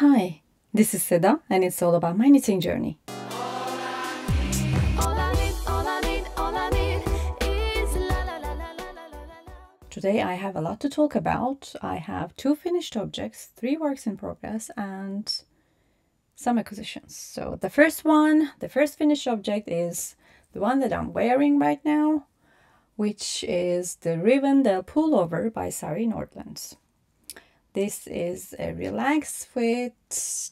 Hi, this is Seda and it's all about my knitting journey. Today I have a lot to talk about. I have 2 finished objects, 3 works in progress and some acquisitions. So the first finished object is the one that I'm wearing right now, which is the Rivendell Pullover by Sari Nordlund. This is a relaxed fit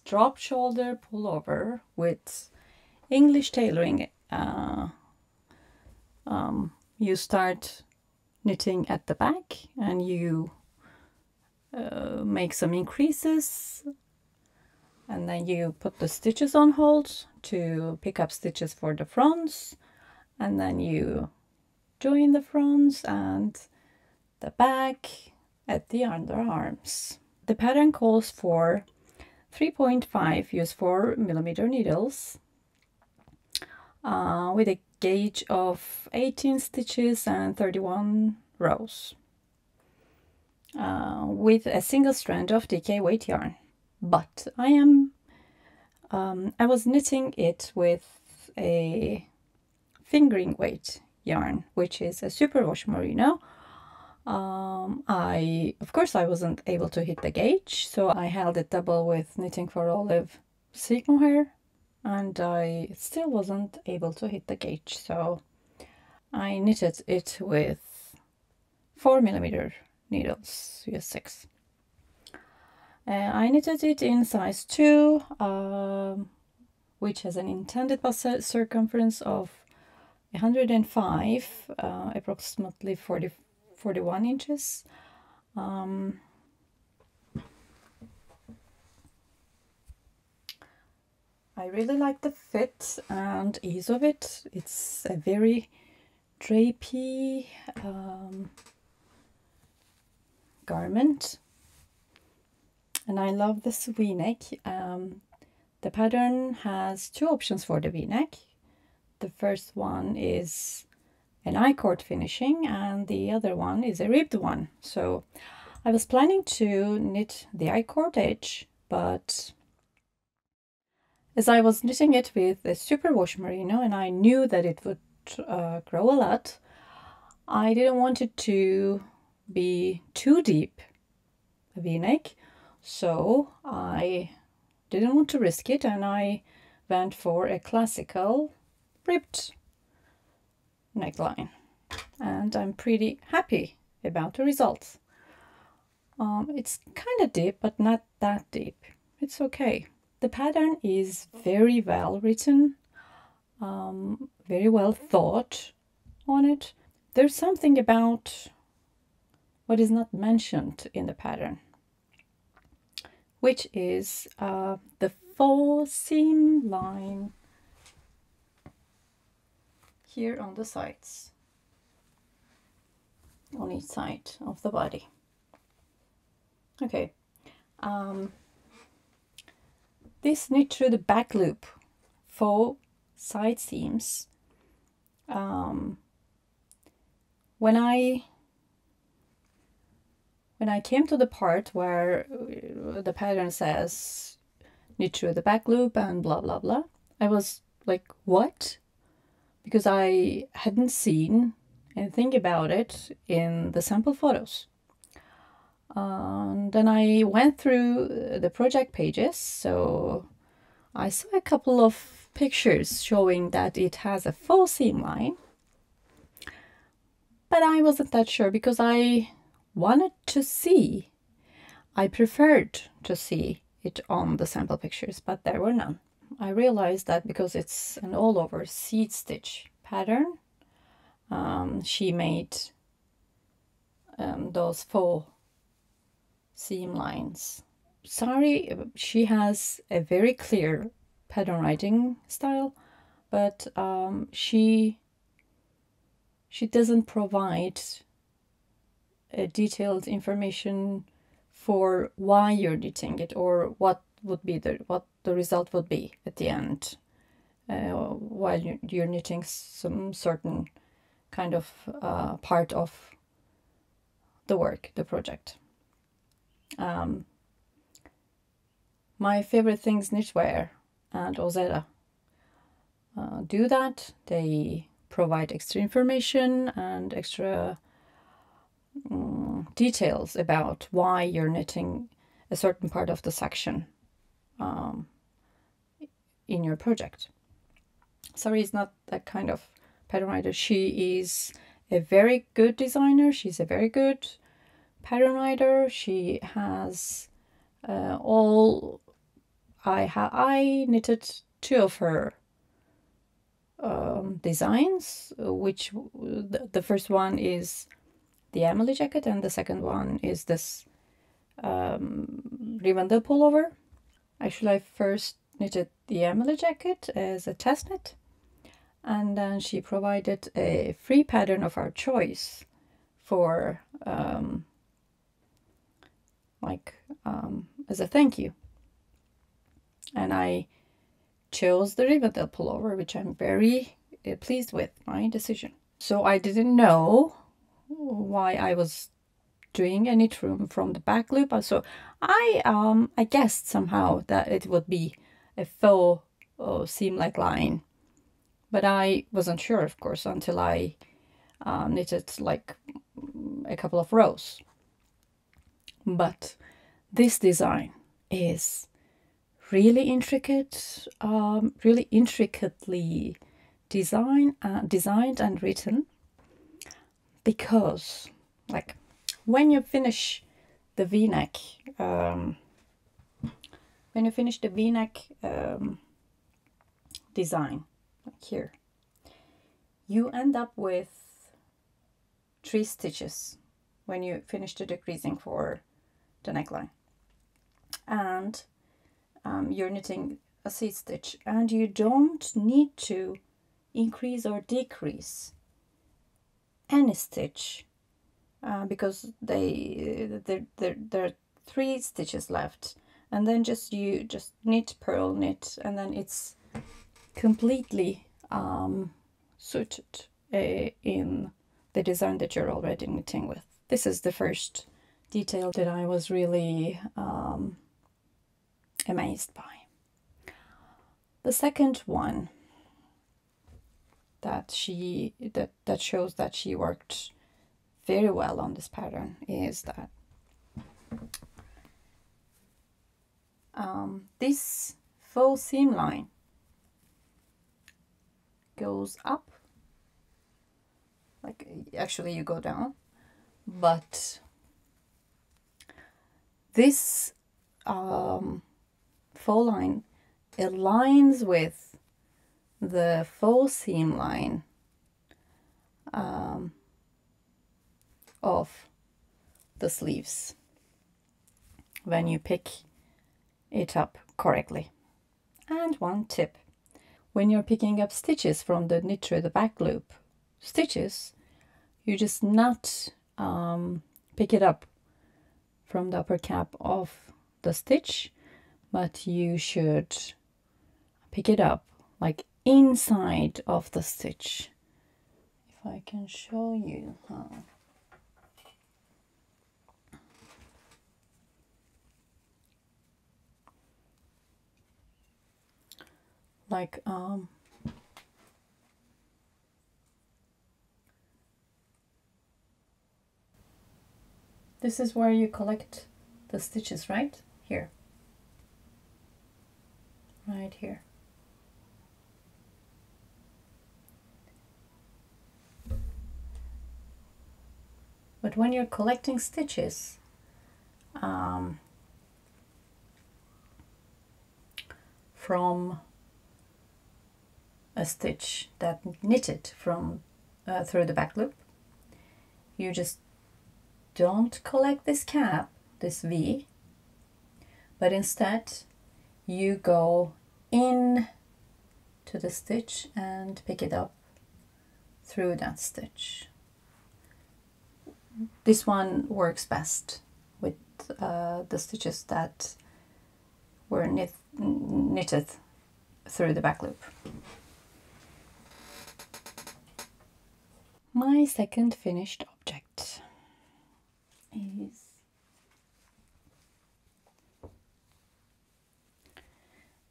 drop shoulder pullover with English tailoring. You start knitting at the back and you make some increases, and then you put the stitches on hold to pick up stitches for the fronts, and then you join the fronts and the back at the underarms. The pattern calls for 3.5 use 4mm needles with a gauge of 18 stitches and 31 rows with a single strand of DK weight yarn. But I was knitting it with a fingering weight yarn, which is a superwash merino. Of course I wasn't able to hit the gauge, so I held it double with Knitting for Olive Silk Mohair, and I still wasn't able to hit the gauge, so I knitted it with 4mm needles, US 6. I knitted it in size 2, which has an intended bust circumference of 105, approximately 41 inches. I really like the fit and ease of it. It's a very drapey garment, and I love this v-neck. The pattern has 2 options for the v-neck. The first one is an I-cord finishing and the other one is a ribbed one. So I was planning to knit the I-cord edge, but as I was knitting it with a superwash merino and I knew that it would grow a lot, I didn't want it to be too deep a v-neck, so I didn't want to risk it and I went for a classical ribbed neckline, and I'm pretty happy about the results. It's kind of deep, but not that deep. It's okay. The pattern is very well written, very well thought on it. There's something about what is not mentioned in the pattern, which is the faux seam line here on the sides, on each side of the body. Okay, this knit through the back loop faux side seams. When I came to the part where the pattern says knit through the back loop and blah blah blah, I was like, what? Because I hadn't seen anything about it in the sample photos. Then I went through the project pages, so I saw a couple of pictures showing that it has a faux seam line, but I wasn't that sure because I wanted to see, I preferred to see it on the sample pictures, but there were none. I realized that because it's an all-over seed stitch pattern, she made those faux seam lines. Sari, she has a very clear pattern writing style, but she doesn't provide a detailed information for why you're knitting it or what the result would be at the end while you're knitting some certain kind of part of the work, the project. My favorite things, knitwear and Ozetta, do that. They provide extra information and extra details about why you're knitting a certain part of the section in your project. Sari is not that kind of pattern writer. She is a very good designer. She's a very good pattern writer. She has I knitted 2 of her designs, which the first one is the Emily jacket and the second one is this Rivendell Pullover. Actually, I first knitted the Emily jacket as a test knit, and then she provided a free pattern of our choice for as a thank you. And I chose the Rivendell Pullover, which I'm very pleased with my decision. So I didn't know why I was doing a knit room from the back loop. So I guessed somehow that it would be a faux seam-like line, but I wasn't sure, of course, until I knitted like a couple of rows. But this design is really intricate, really intricately designed and written, because like when you finish the v-neck, design, like here, you end up with 3 stitches when you finish the decreasing for the neckline, and you're knitting a seat stitch, and you don't need to increase or decrease any stitch because there are 3 stitches left, and then you just knit, purl, knit, and then it's completely suited in the design that you're already knitting with. This is the first detail that I was really amazed by. The second one that shows that she worked very well on this pattern is that this faux seam line goes up, like actually you go down, but this faux line aligns with the faux seam line of the sleeves when you pick it up correctly. And one tip: when you're picking up stitches from the knit through the back loop stitches, you just not pick it up from the upper cap of the stitch, but you should pick it up like inside of the stitch. If I can show you how. Like this is where you collect the stitches, right? Here. Right here. But when you're collecting stitches, from a stitch that knitted from through the back loop, you just don't collect this cap, this V, but instead you go in to the stitch and pick it up through that stitch. This one works best with the stitches that were knitted through the back loop. My second finished object is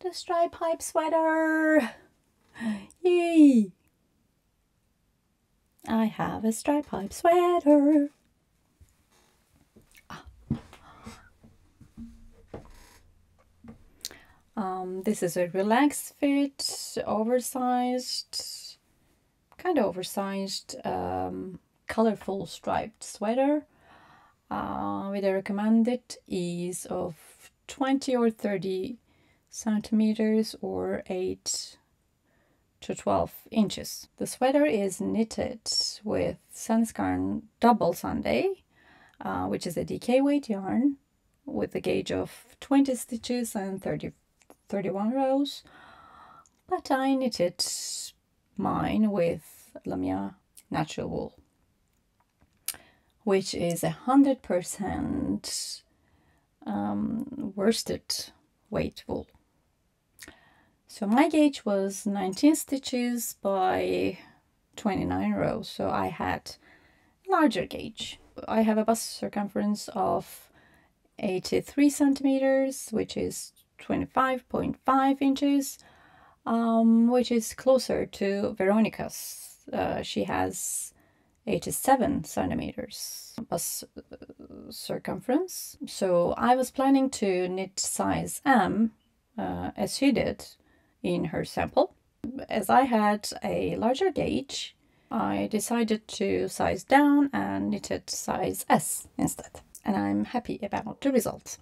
The stripe pipe sweater! Yay! I have a stripe pipe sweater. This is a relaxed fit, oversized, kind of oversized, colorful striped sweater with a recommended ease of 20 or 30 centimeters or 8 to 12 inches. The sweater is knitted with Sandskarn Double Sunday, which is a DK weight yarn with a gauge of 20 stitches and 31 rows, but I knitted mine with Lamia natural wool, which is 100% worsted weight wool. So my gauge was 19 stitches by 29 rows, so I had a larger gauge. I have a bust circumference of 83 centimeters, which is 25.5 inches, which is closer to Veronika's. She has 87 centimeters bust circumference. So I was planning to knit size M as she did in her sample. As I had a larger gauge, I decided to size down and knitted size S instead. And I'm happy about the result.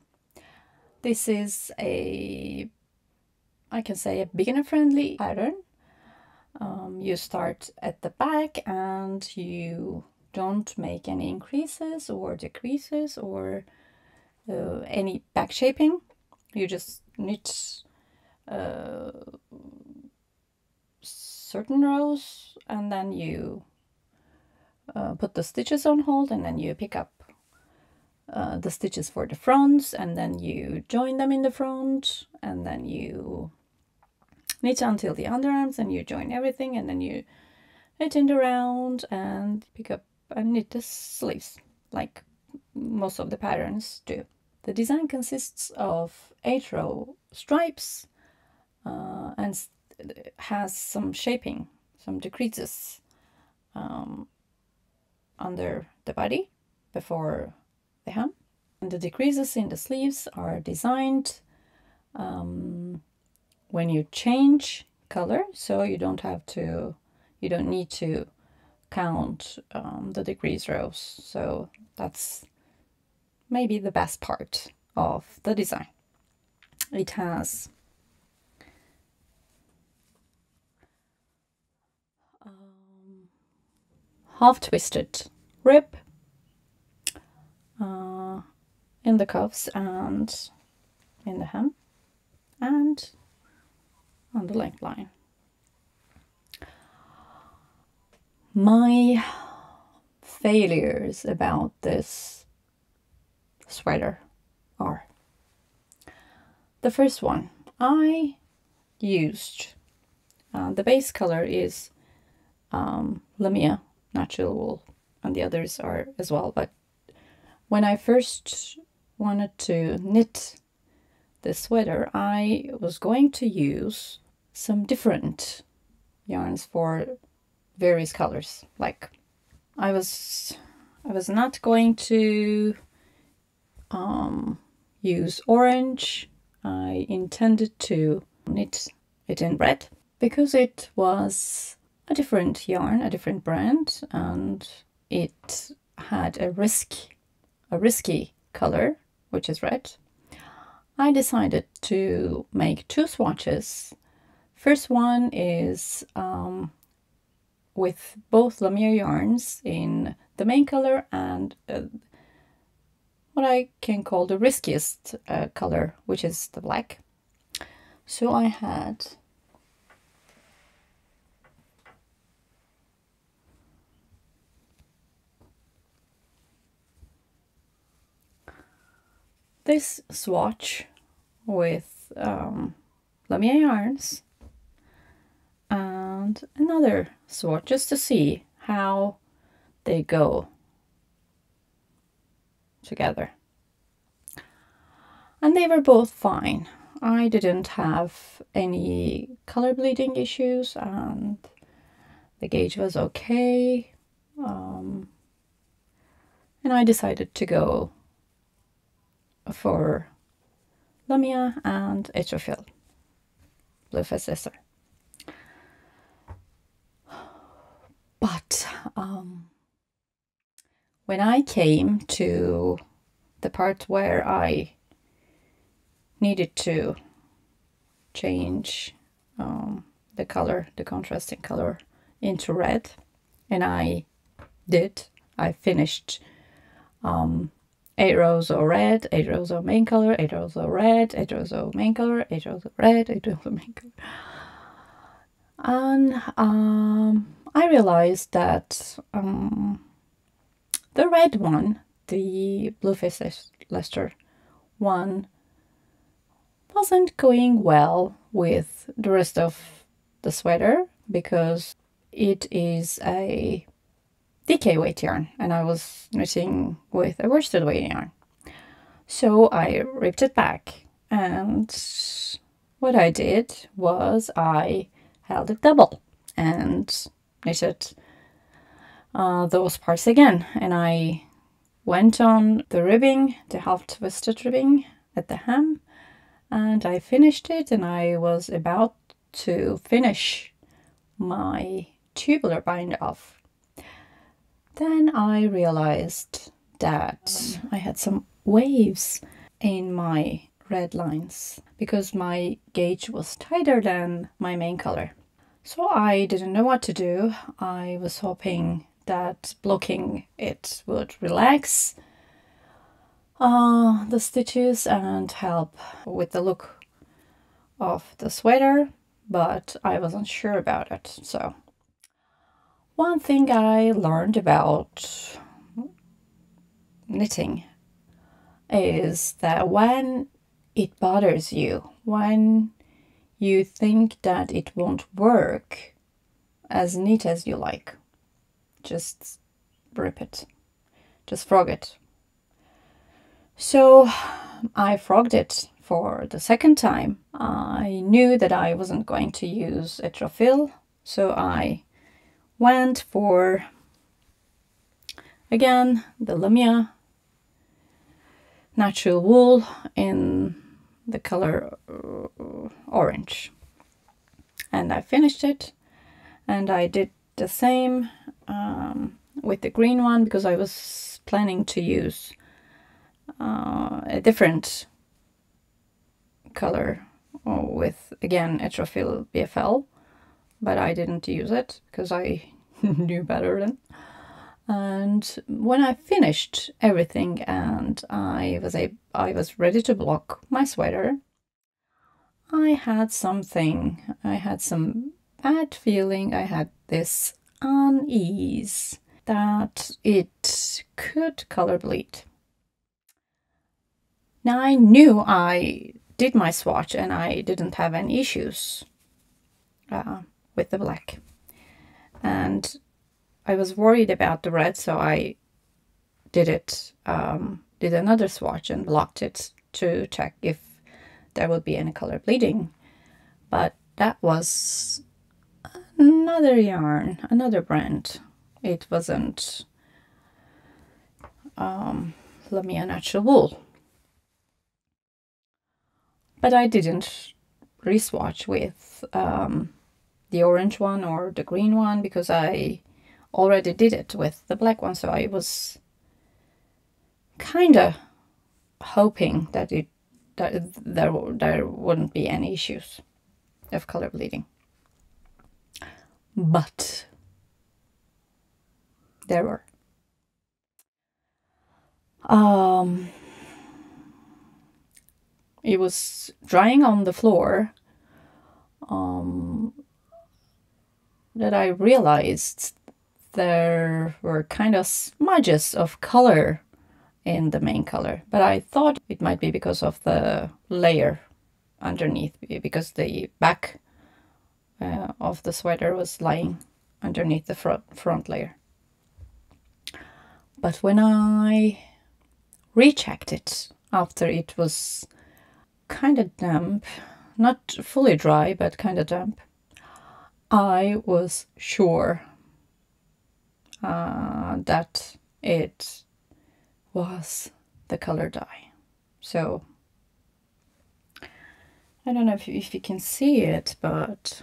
This is I can say a beginner-friendly pattern. You start at the back and you don't make any increases or decreases or any back shaping. You just knit certain rows and then you put the stitches on hold, and then you pick up the stitches for the fronts, and then you join them in the front, and then you knit until the underarms, and you join everything, and then you knit in the round and pick up and knit the sleeves like most of the patterns do. The design consists of 8-row stripes and has some shaping, some decreases under the body before the hem. And the decreases in the sleeves are designed when you change color, so you don't need to count the decrease rows. So that's maybe the best part of the design. It has half twisted rib in the cuffs and in the hem and on the length line. My failures about this sweater are: the first one, I used the base color is Lamia natural wool, and the others are as well, but when I first wanted to knit this sweater, I was going to use some different yarns for various colors. Like I was not going to use orange. I intended to knit it in red because it was a different yarn, a different brand, and it had a risky color, which is red. I decided to make 2 swatches. First one is with both Lamia yarns in the main color and what I can call the riskiest color, which is the black. So I had this swatch with Lamia yarns and another swatch just to see how they go together. And they were both fine. I didn't have any color bleeding issues and the gauge was okay. And I decided to go for Lamia and Etrofil Blue Sister. But when I came to the part where I needed to change the color, the contrasting color, into red, and I did. I finished 8 rows of red, 8 rows of main color, 8 rows of red, 8 rows of main color, 8 rows of red, 8 rows of main color. And I realized that the red one, the Blueface Leicester one, wasn't going well with the rest of the sweater because it is a DK weight yarn and I was knitting with a worsted weight yarn. So I ripped it back, and what I did was I held it double and knitted those parts again, and I went on the ribbing, the half twisted ribbing at the hem, and I finished it, and I was about to finish my tubular bind off. Then I realized that I had some waves in my red lines because my gauge was tighter than my main color. So I didn't know what to do. I was hoping that blocking it would relax the stitches and help with the look of the sweater, but I wasn't sure about it. So one thing I learned about knitting is that when it bothers you, when you think that it won't work as neat as you like, just rip it, just frog it. So I frogged it for the second time. I knew that I wasn't going to use Etrofil, so I went for, again, the Lamia natural wool in the color orange. And I finished it, and I did the same with the green one because I was planning to use a different color with, again, Etrofil BFL, but I didn't use it because I knew better then. And when I finished everything and I was ready to block my sweater, I had some bad feeling. I had this unease that it could color bleed. Now I knew I did my swatch and I didn't have any issues with the black, and I was worried about the red, so I did another swatch and blocked it to check if there would be any color bleeding. But that was another yarn, another brand. It wasn't Lamia Natural Wool. But I didn't re-swatch with the orange one or the green one because I already did it with the black one, so I was kind of hoping that there wouldn't be any issues of color bleeding. But there were. It was drying on the floor that I realized there were kind of smudges of color in the main color, but I thought it might be because of the layer underneath, because the back of the sweater was lying underneath the front layer. But when I rechecked it after it was kind of damp, not fully dry, but kind of damp, I was sure that it was the color dye. So I don't know if you can see it, but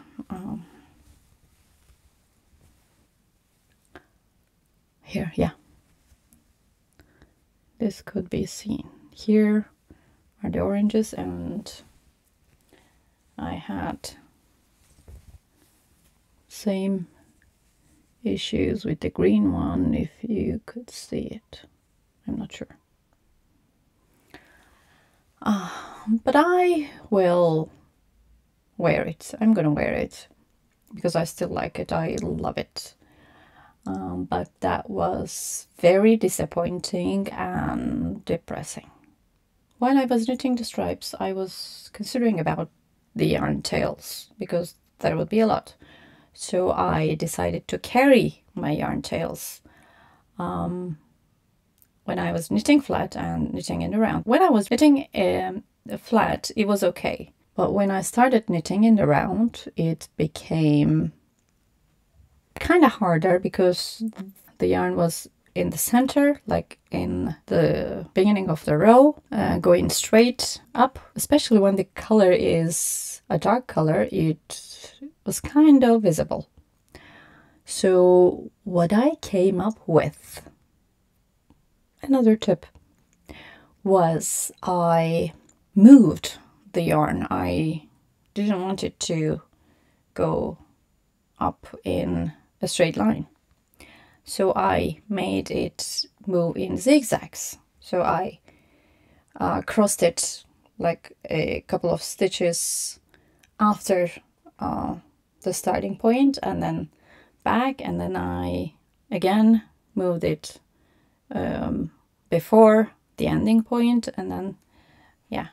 here, yeah, this could be seen. Here are the oranges, and I had same issues with the green one, if you could see it. I'm not sure. But I will wear it. I'm gonna wear it because I still like it. I love it. But that was very disappointing and depressing. While I was knitting the stripes, I was considering about the yarn tails because there would be a lot. So I decided to carry my yarn tails when I was knitting flat and knitting in the round. When I was knitting flat, it was okay. But when I started knitting in the round, it became kind of harder because the yarn was in the center, like in the beginning of the row, going straight up. Especially when the color is a dark color, it was kind of visible. So what I came up with, another tip, was I moved the yarn. I didn't want it to go up in a straight line. So I made it move in zigzags. So I crossed it like a couple of stitches after the starting point, and then back, and then I again moved it before the ending point, and then yeah,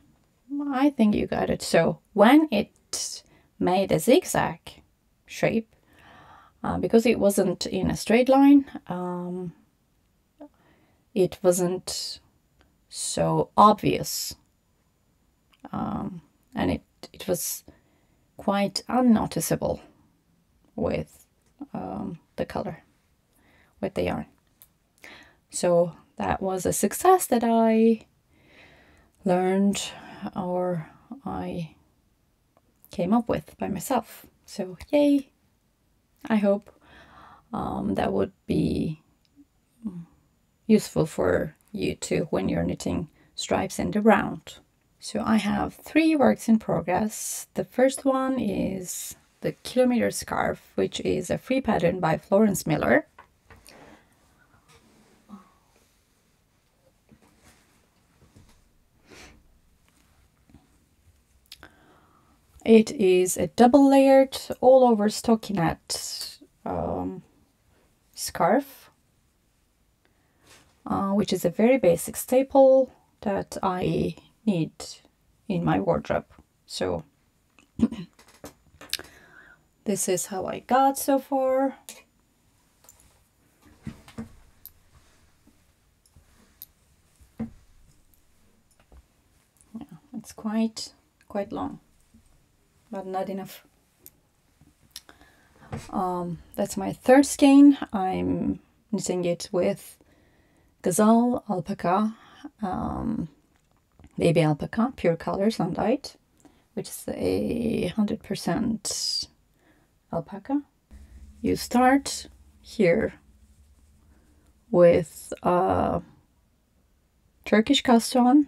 I think you got it. So when it made a zigzag shape, because it wasn't in a straight line, it wasn't so obvious, and it was quite unnoticeable with the color, with the yarn. So that was a success that I learned, or I came up with by myself. So yay! I hope that would be useful for you too when you're knitting stripes in the round. So I have 3 works in progress. The first one is the Kilometre Scarf, which is a free pattern by Florence Miller. It is a double layered all over stockinette scarf, which is a very basic staple that I need in my wardrobe. So this is how I got so far. Yeah, it's quite long, but not enough. That's my third skein. I'm knitting it with Gazzal alpaca, baby alpaca, pure colors undyed, which is a 100% alpaca. You start here with Turkish cast on,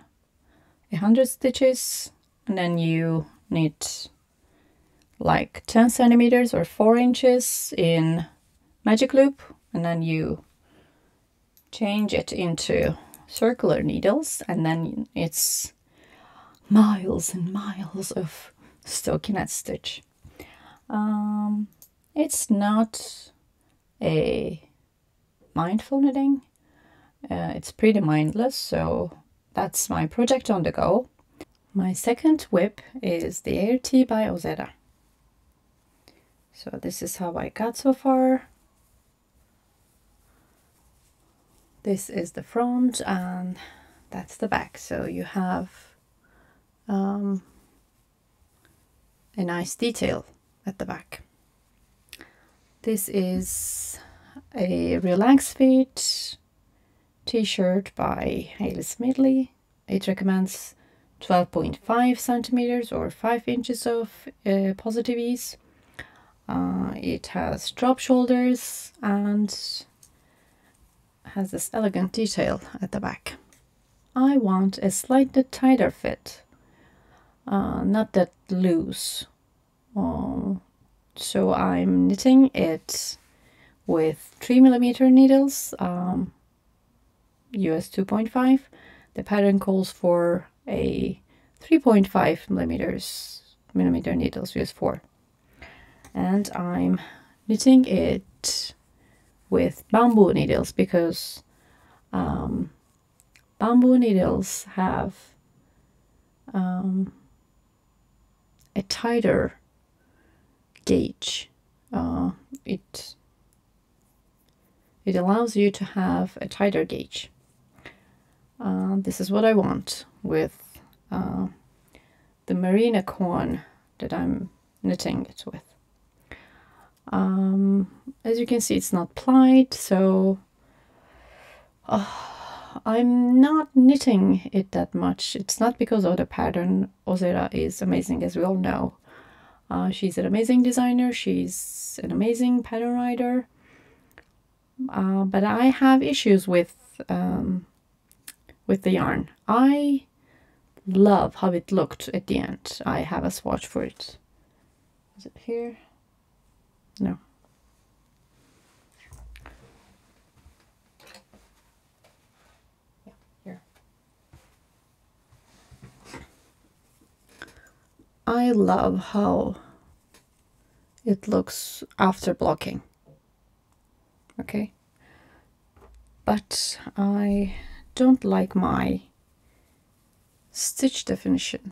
100 stitches, and then you knit like 10 centimeters or 4 inches in magic loop, and then you change it into circular needles, and then it's miles and miles of stockinette stitch. It's not a mindful knitting, it's pretty mindless, so that's my project on the go. My second whip is the ART by Ozetta. So this is how I got so far. This is the front and that's the back. So you have a nice detail at the back. This is a relaxed fit t-shirt by Hayley Smidley. It recommends 12.5 centimeters or 5 inches of positive ease. It has drop shoulders and has this elegant detail at the back. I want a slightly tighter fit, not that loose. So I'm knitting it with 3mm needles, US 2.5. The pattern calls for a 3.5 millimeter needles, US 4. And I'm knitting it with bamboo needles because bamboo needles have a tighter gauge. It allows you to have a tighter gauge. This is what I want with the merino corn that I'm knitting it with. As you can see, it's not plied, so I'm not knitting it that much. It's not because of the pattern. Ozetta is amazing, as we all know. She's an amazing designer. She's an amazing pattern writer. But I have issues with the yarn. I love how it looked at the end. I have a swatch for it. Is it here? No. Yeah, here. I love how it looks after blocking. Okay. But I don't like my stitch definition.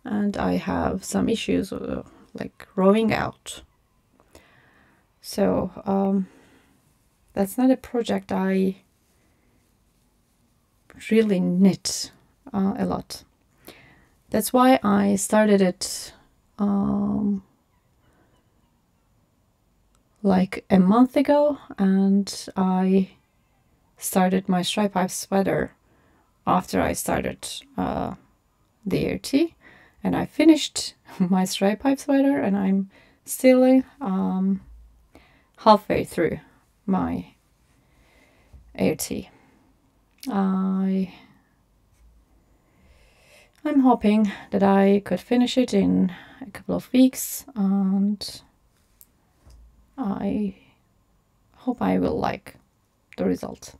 And I have some issues like rowing out. So that's not a project I really knit a lot. That's why I started it like a month ago, and I started my stripe pipe sweater after I started the ART, and I finished my stripe pipe sweater, and I'm still halfway through my ART. I'm hoping that I could finish it in a couple of weeks, and I hope I will like the result.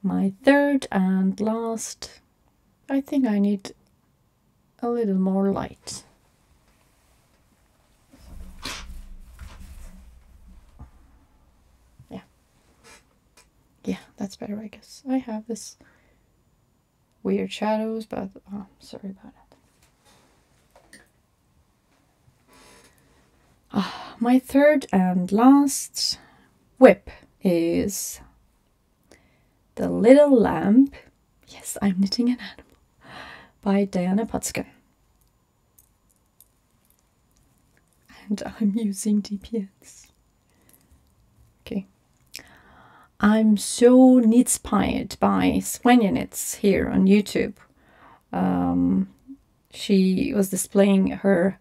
My third and last, I think I need a little more light. Yeah, that's better, I guess. I have this weird shadows, but sorry about it. My third and last whip is The Little Lamb. Yes, I'm knitting an animal. By Diana Putskin. And I'm using DPNs. Okay. I'm so knitspired by Swenja Knits here on YouTube. She was displaying her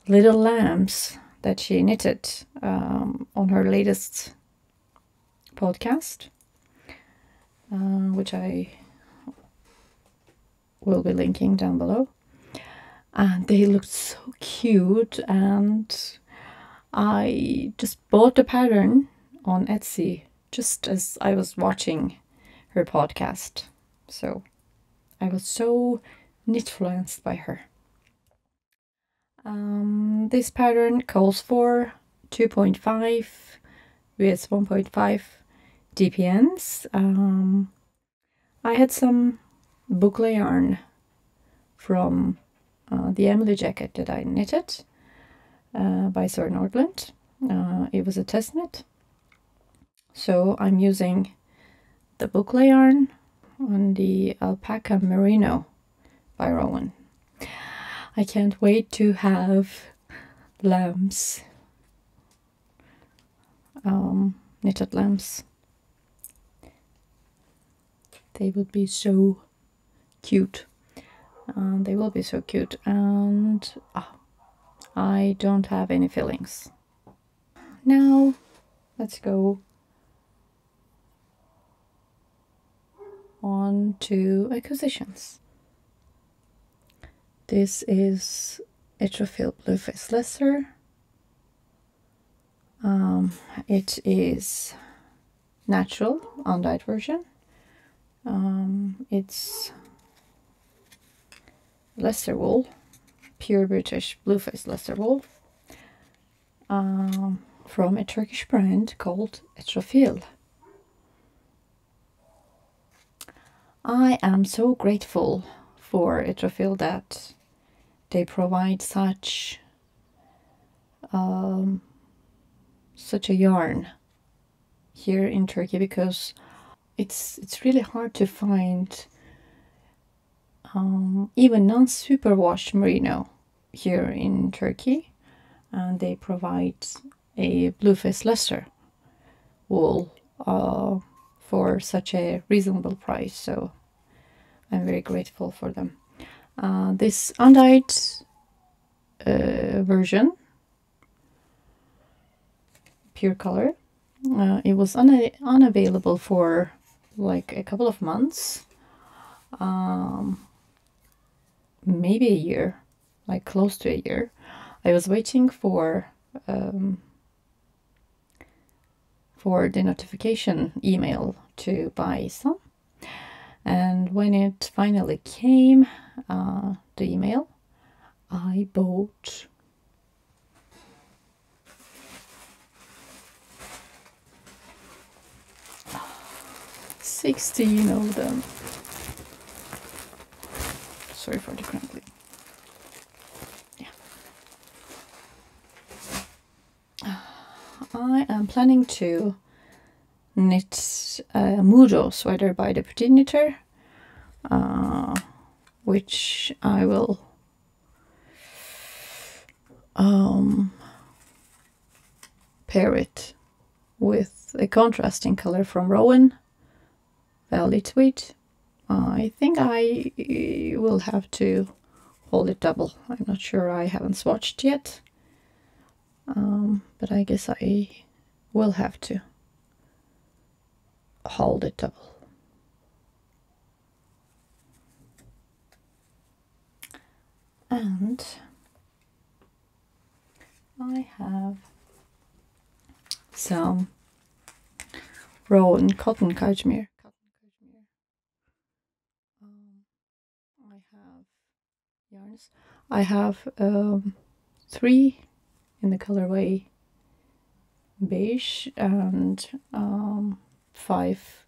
little lambs that she knitted on her latest podcast, which I will be linking down below. And they looked so cute, and I just bought the pattern on Etsy just as I was watching her podcast. So I was so knit-fluenced by her. This pattern calls for 2.5 US 1.5 DPNs. I had some boucle yarn from the Emily jacket that I knitted by Sir Nordlund. It was a test knit. So I'm using the boucle yarn on the alpaca merino by Rowan. I can't wait to have lambs, knitted lambs. They would be so cute. They will be so cute, and I don't have any fillings. Now let's go on to acquisitions. This is Atrophy Blueface Lesser. It is natural undyed version. It's Leicester wool, pure British Blueface Leicester wool, from a Turkish brand called Atrophy. I am so grateful for Atrophy that they provide such a yarn here in Turkey, because it's really hard to find even non-superwash merino here in Turkey, and they provide a Blueface Leicester wool for such a reasonable price, so I'm very grateful for them. This undyed version, pure color, it was unavailable for like a couple of months, maybe a year, like close to a year. I was waiting for the notification email to buy some, and when it finally came, the email, I bought 16 of them. Sorry for the crumbling. Yeah. I am planning to knit a Mudo sweater by the Petit Knitter, which I will pair it with a contrasting color from Rowan, Valley Tweed. I think I will have to hold it double. I'm not sure, I haven't swatched yet, but I guess I will have to hold it double. And I have some Rowan cotton cashmere. I have yarns. I have 3 in the colorway beige and 5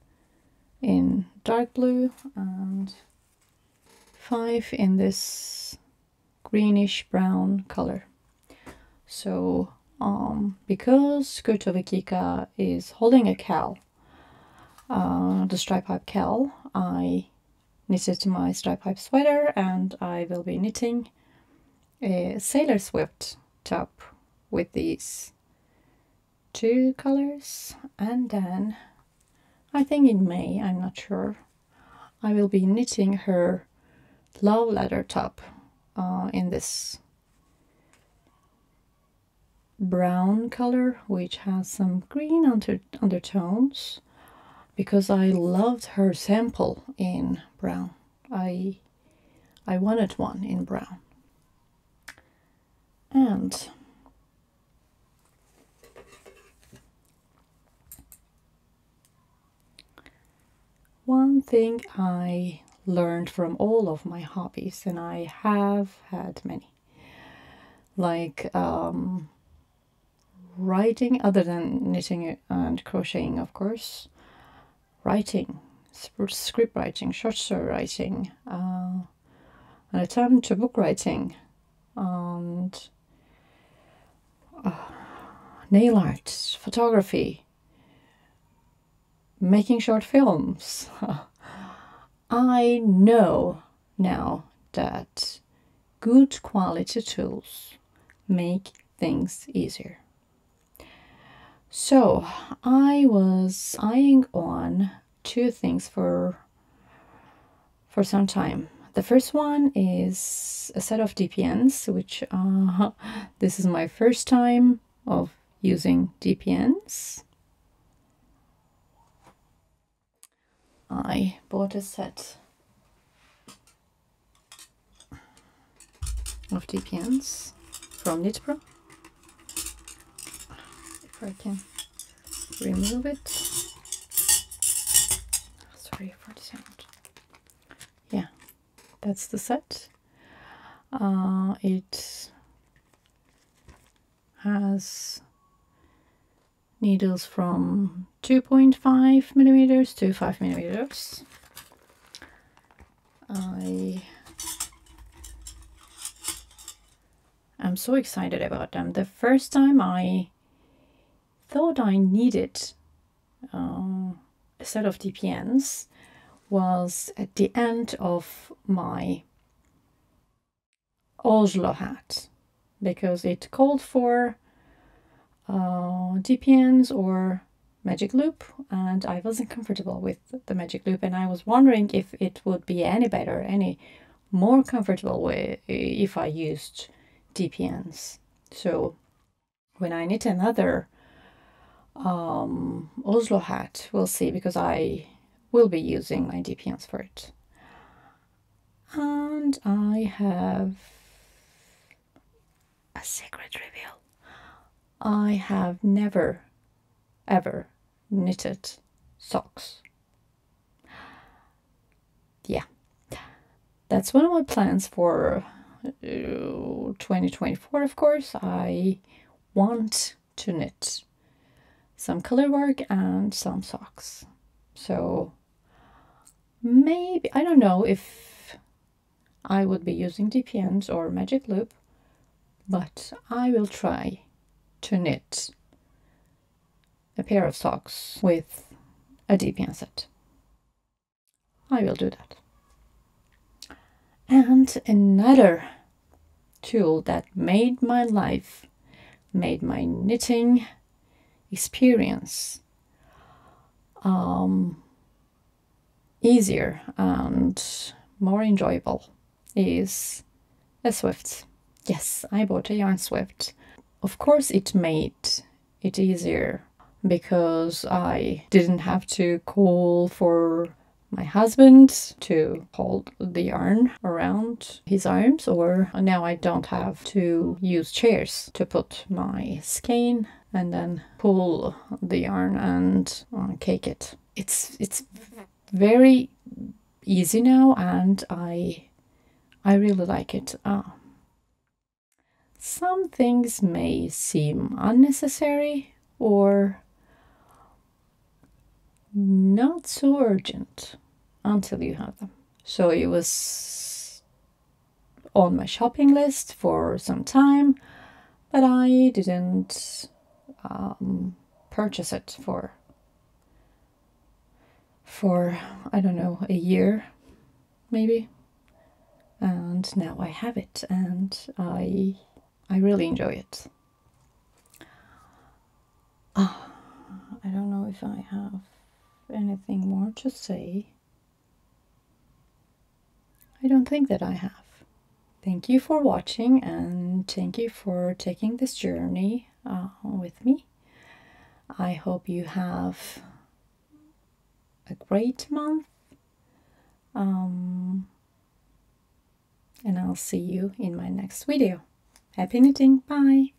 in dark blue and 5 in this greenish brown color. So because Skirtovekika is holding a cowl, the stripe hype cowl, I knitted my stripe hype sweater, and I will be knitting a Sailor Swift top with these 2 colors, and then I think in May, I'm not sure, I will be knitting her Love Letter top in this brown color, which has some green undertones, because I loved her sample in brown. I wanted one in brown. And one thing I learned from all of my hobbies, and I have had many, like writing, other than knitting and crocheting, of course, writing, script writing, short story writing, an attempt to book writing, and nail art, photography, making short films. I know now that good quality tools make things easier. So I was eyeing on two things for some time. The first one is a set of DPNs, which this is my first time of using DPNs. I bought a set of DPNs from Knitspro. If I can remove it. Sorry for the sound. Yeah, that's the set. It has needles from 2.5 millimeters to 5 millimeters. I'm so excited about them. The first time I thought I needed a set of DPNs was at the end of my Oslo hat, because it called for DPNs or magic loop, and I wasn't comfortable with the magic loop, and I was wondering if it would be any better, any more comfortable way if I used DPNs. So when I knit another Oslo hat, we'll see, because I will be using my DPNs for it. And I have a secret reveal. I have never ever knitted socks. Yeah, that's one of my plans for 2024, of course. I want to knit some color work and some socks. So maybe, I don't know if I would be using DPNs or magic loop, but I will try to knit a pair of socks with a DPN set. I will do that. And another tool that made my life, made my knitting experience easier and more enjoyable is a Swift. Yes, I bought a yarn Swift. Of course, it made it easier because I didn't have to call for my husband to hold the yarn around his arms, or now I don't have to use chairs to put my skein and then pull the yarn and cake it. It's very easy now, and I really like it. Some things may seem unnecessary or not so urgent until you have them. So it was on my shopping list for some time, but I didn't purchase it for I don't know, a year maybe, and now I have it, and I really enjoy it. I don't know if I have anything more to say. I don't think that I have. Thank you for watching, and thank you for taking this journey with me. I hope you have a great month, and I'll see you in my next video. Happy knitting! Bye!